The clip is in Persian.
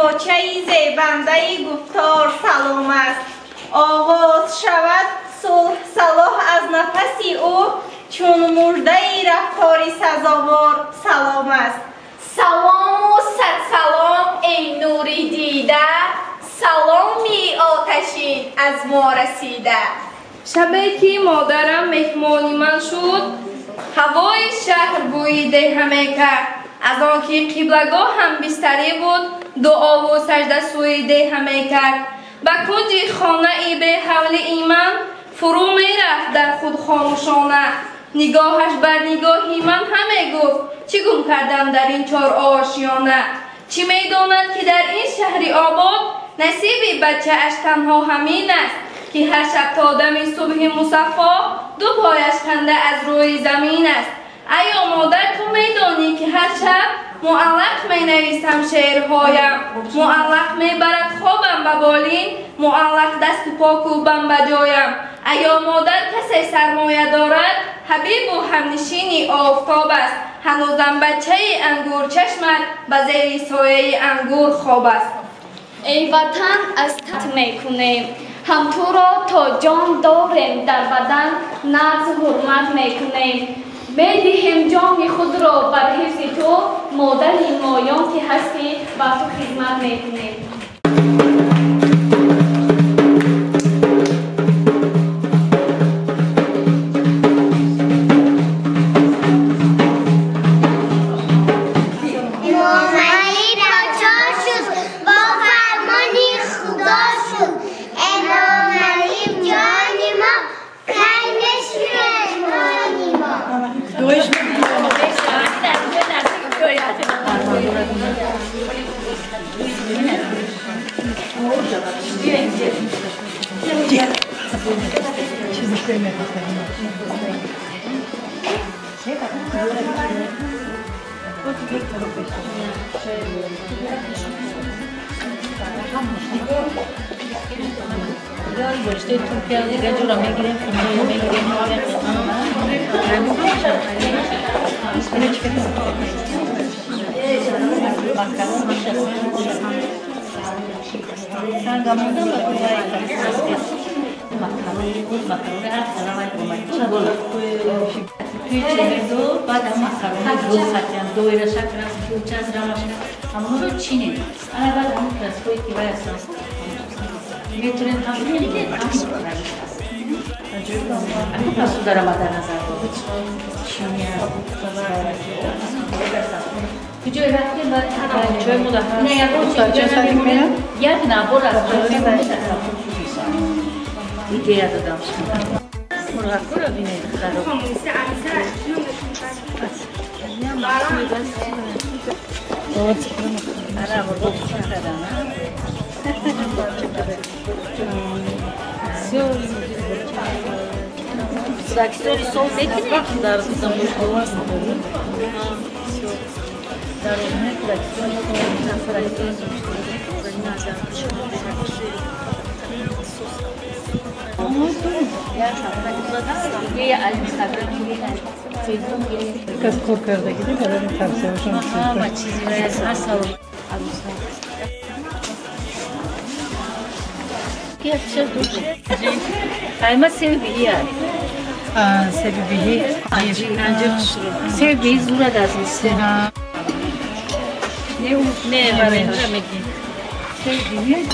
واچه زیبنده گفتار سلام است. آغاز شود صلاح از نفس او، چون مژده رفتار سزاوار سلام است. سلام و صد سلام ای نوری دیده، سلامی آتشین از ما رسیده. شبی که مادرم مهمانی من شد، هوای شهر بوییده همه کرد. از آنکه قبلگاه هم بستری بود، دعا و سجده سویده همه کرد. به کنج خانه ای به حول ایمن، فرو می رفت در خود خاموشانه. نگاهش بر نگاهی من همه گفت، چی گم کردم در این چار آشیانه. چی می داند که در این شهری آباد، نصیب بچه اش تنها همین است. که هر شب تا دم صبح مصفا، دو پایش کنده از روی زمین است. ایا مادر تو می دانی که هر شب معلق می نویسم شعرهایم. معلق می برد خوابم به بالین، معلق دست و پا کوبم به جایم. ایا مادر کسی سرمایه دارد، حبیب و همنشینی آفتاب است. هنوزم بچه انگور چشمت به زیر سایه انگور خواب است. ای وطن از تت می کنیم، هم تو را تا جان داریم در بدن، ناز حرمت می کنیم. می دهیم جان خود را بر حفظ تو، مادری مایان که هستی با تو خدمت می کنیم. گشته ترکیه دیگه جورا میگیریم خونه میگیریم بعد هم مکرونه دو ساعتیم دویره شکر از کیوچه از رمش همون رو چینیم انا بعد همون رسوی که باید ساز میتونیم هم بگیریم هم همین پسو دارم در نظر بود چینی هست کجای رفتیم باید چای مدهر نه یک نبور از جایی باید دیگه یاد دادم مرغ رو بینید خراب Sakstori sol bekliyor dar zamış olmaz mı? Dar olmaya sakstori sakstori Kas korkarda gidip kadar tavsiye hoşuma gitti. Ama çizmeye asal. Gerçek dur. Ama sevgi ya. Sebebi sevgi zura da aslında. Ne var ya? Sevgi